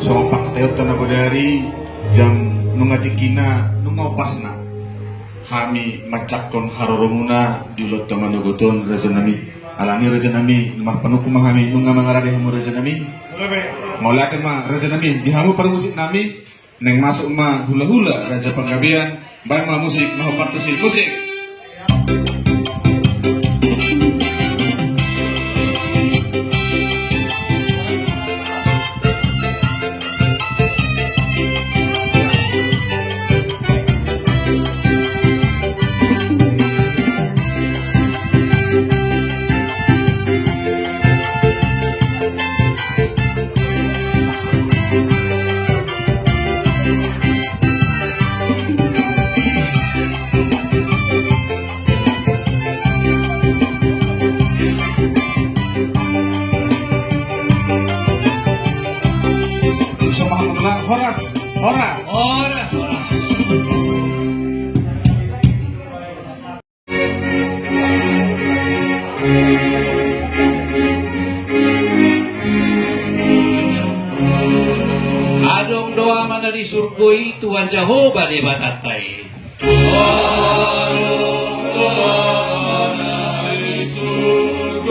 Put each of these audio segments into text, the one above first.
So pakteot na dari jam nungatikina nungopasna kami macakon haroromuna dilot tamanugoton rezanami alani rezanami mah panukumah kami nunga mangarade hamu rezanami maulakan mah rezanami dihamu para musik nami neng masuk mah hula-hula raja panggabean bae mah musik mah musik musik. Horas. Adong doa mana di surgoi Tuhan Jehovah di batatay. Adong doa mana di surgoi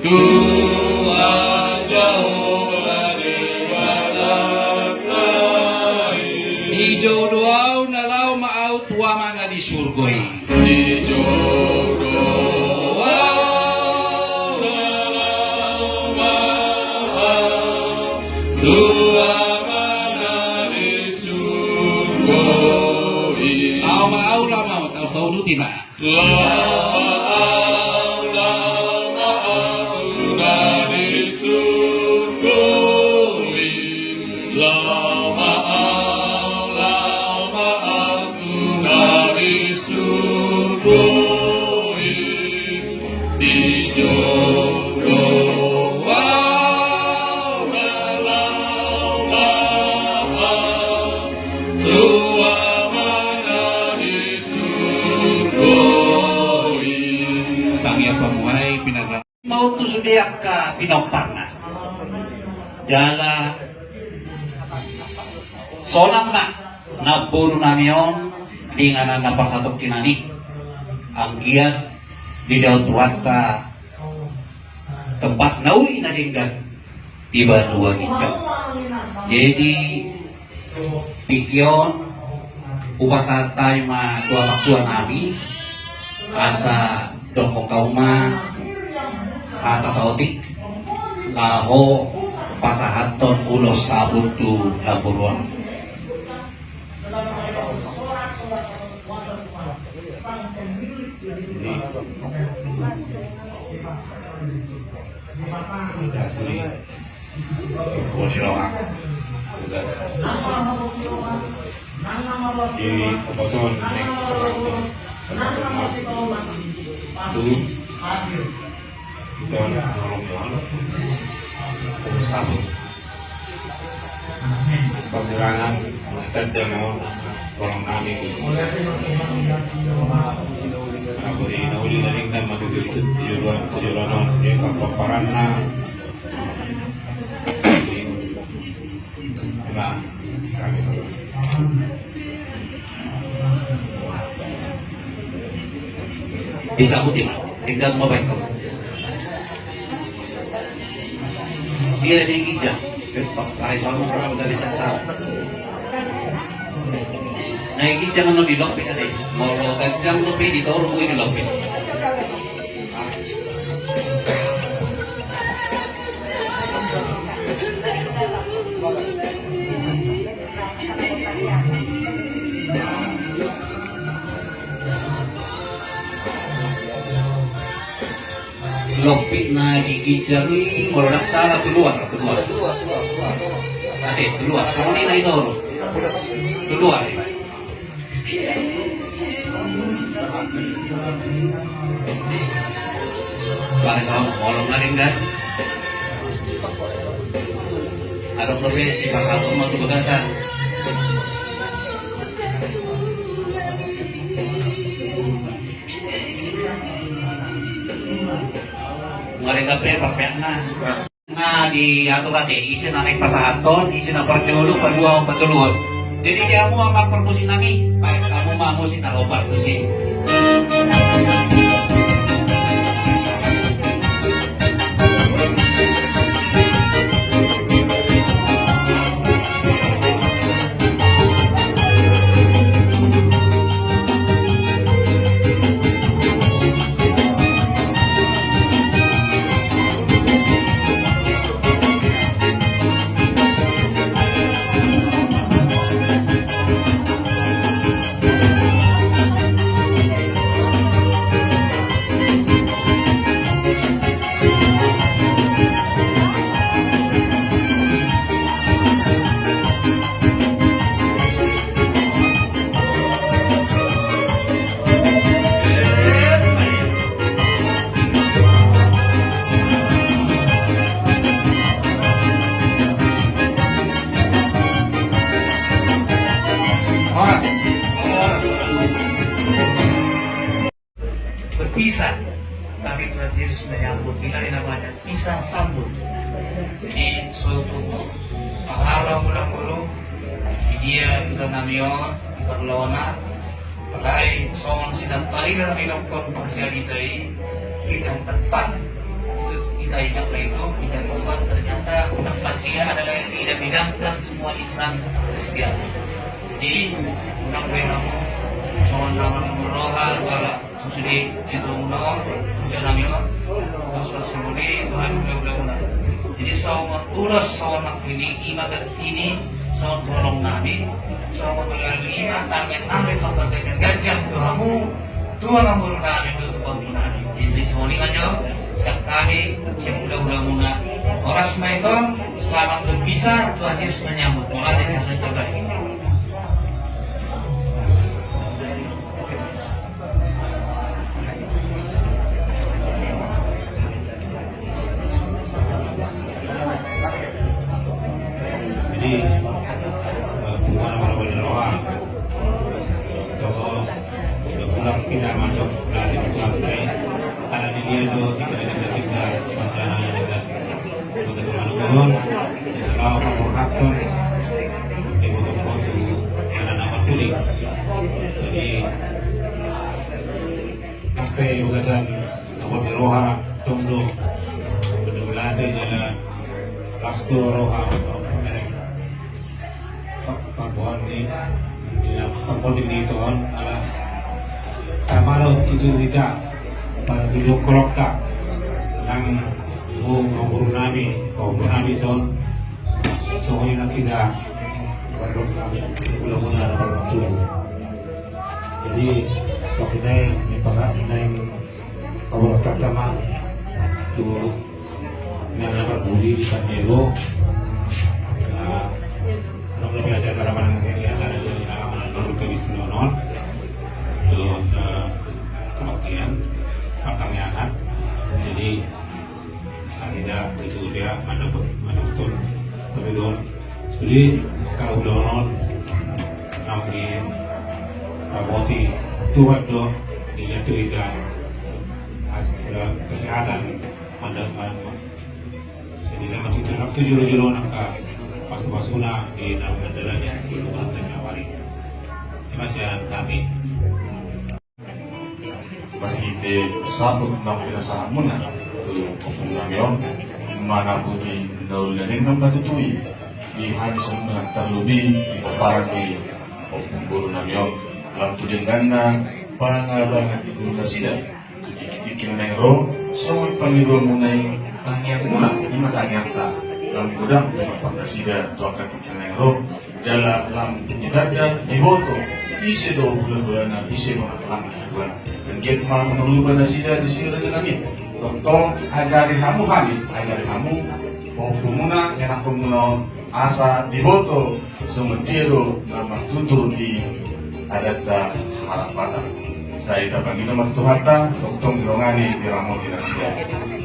Tuhan Jehovah di batatay. Ijo doa nalau maau tua mana di surgoi. Ijo dua mana di surgoi. Au lama tau saudu tina. Lama di surgoi. Lama di surgoi. Di jodoh mau tu sudah ke Pinamparna jala sonang na naburu namion dengan napa satu kinani angkiat di daun tuata tempat naui nadinggan iba dua hijau jadi pikion upasatay ma dua maktuan nami asa dongkong kauma atas otik laho pasahaton ulos sabutu laburuan di keposon kita nolong sabut pasirangan kita jangan tolong nami aku di nauli dari kan mati tujuan ini paparan na nah bisa putih tinggal mau baik dia di kijang pakai sama orang dari sasar nah kijang no di lokpit ada mau kencang lebih di toru ini lokpit lokpit na gigijari morodak salah keluar ate keluar sama ni na ito keluar pare sama molong na rin kan ada profesi pasal rumah tu bagasan Ngari kape pakai na Nah di ato kati isin na pasahaton, isin na parjolo, pagbuha patulungan. Jadi dia mo ang permusin nami, baik kamu mamusin ako partusin. Berpisah, tapi Tuhan Yesus menyambut kita yang namanya pisah sambut. Ini suatu pahala mula-mula dia kita namion perlawanan palai soal sidang tali dalam ilokon terjadi dari bidang tempat itu kita ingat itu bidang tempat ternyata tempat dia adalah yang tidak bidangkan semua insan Kristian. Jadi mudah-mudahan soal nama rohal kalau susudi itu mudah jalan yo asal semuli Tuhan mudah-mudahan. Jadi soal ulas soal nak ini ibadat ini soal bolong nabi soal melalui iman tangan ambil kabarkan gajah Tuhanmu Tuhan amur nabi untuk pembunuhan. Jadi semuli aja sekali yang mudah-mudahan orang semua itu selamat berpisah Tuhan Yesus menyambut mulai dari yang terbaik. Jadi bukan orang orang toko pulang pindah masuk dari pantai karena di dia itu tidak ada ketika masalah yang ada untuk selalu turun kalau kamu hakton dibutuh foto karena nama tulis jadi sampai bukan kamu di roha tunggu berdoa jalan lastu roha pagbuhan ni pagbuhan din dito ala tamalo tutu kita para tutu korokta ng guru nami son so ngayon na kita baru ulang na pagtuloy jadi sa pinay may pagkainay pagbuhan tama tu na napaguli di San Diego lebih aja cara mana ini acara ini menurut kebiasaan untuk kebaktian hartanya anak jadi saya itu dia ada betul jadi kalau donon nampin raboti tuan do dia tu itu kesehatan ada jadi lama itu juru-juru nak pasuna di dalam kendalanya di luar Tasawari. Masih kami. Bagi te sabut nam pinasahan mo na tu opong namion mana puti daul na rin ng batutui di hamis ang mga terlubi di paparang di opong guru namion lam tu din ganda pangabangan di kumuntasida kitik-kitikin na ro so ipangiro mo na yung tangyang muna ima tangyang ta lam gudang di papantasida tu akan tikin ro jala lam jidada di boto isi do bulan-bulan isi mga lang bulan dan get ma menuluban na sida di sini raja kami tong ajari kamu pemuna yang pemuna asa di boto sumediro na matuto di adata harapata saya dapat kita mas Tuharta tong dilongani di ramon dinasida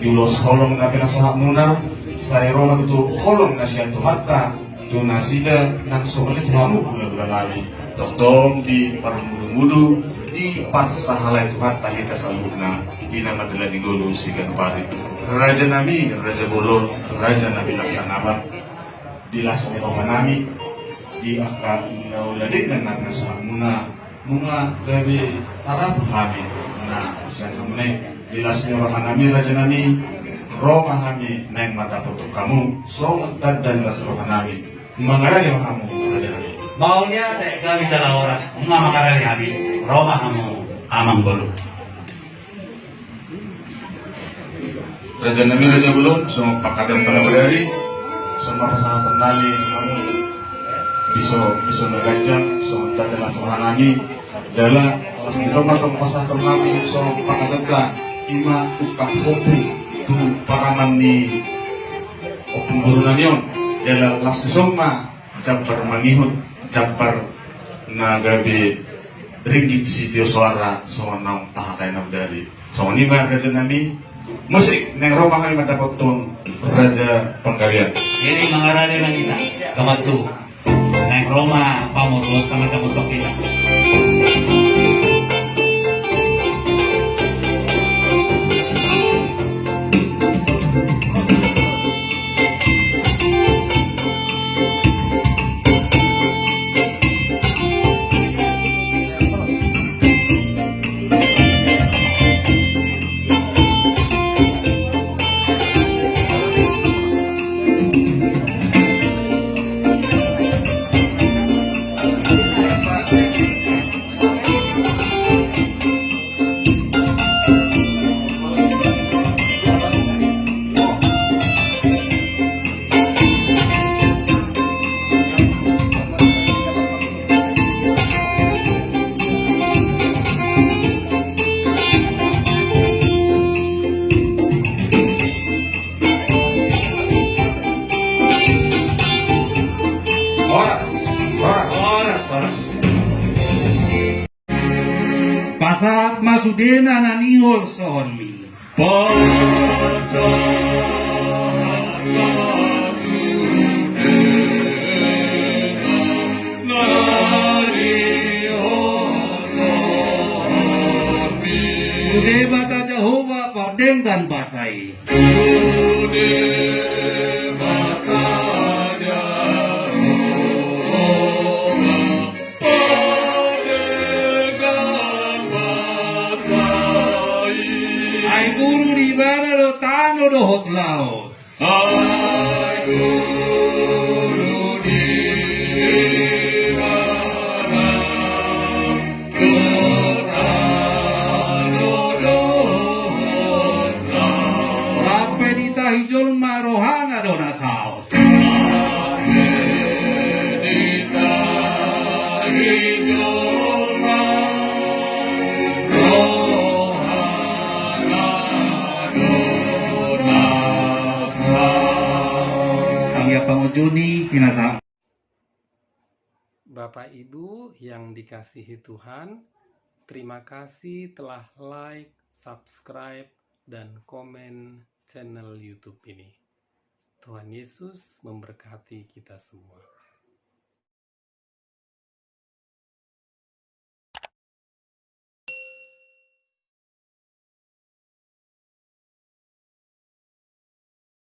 diulos holong na pinasahak muna saya rona itu holong na siya Tuharta tunasida nang somalit mamu bulan-bulan lagi tong di parumudu di pas sahalai Tuharta kita salubna di nama adalah di gulu sigan pari Raja Nami, Raja Bolon, Raja Nabi Laksanabat, dilas ni Roha Nami, di akak inauladik dan nasa muna gabi tarap kami, siya kami dilas ni Roha Nami, Raja Nami, Roma kami neng mata putuk kamu, so tad dan las Roha Nami, mengarani kamu, Raja Nami. Maunya tak kami dalam oras, mengamakkan habis, Roma kamu amang bolu. Raja Nami, Raja Bolon, semua pakatan para badari, semua pasangan nami kamu bisa nagajang, so tad dan las Roha Nami, jala alas kisoma tong pasangan nami, so pakatan ka ima ukap hopu tu paraman ni opung burunan yon, jala las kisoma jabar mangihut, jabar nagabi ringgit sitio suara, so nang tahakai nam dari, so ini Raja Nami. Musik neng Roma kami mendapat tun Raja Pangkalian. Ini mengarani lang kita, kamatu. Neng Roma pamurut kami dapat kita. Pasat masudin nanihol sohonmi. Sude bata Jehovah pardengkan basai. Ay guru di mana lo tano dohot laut. Ay guru di mana lo tano dohot laut. Rape di tahijol marohanga do nasaot. Rape di tahijol marohanga. Pangujuni kinasa. Bapak Ibu yang dikasihi Tuhan, terima kasih telah like, subscribe, dan komen channel YouTube ini. Tuhan Yesus memberkati kita semua.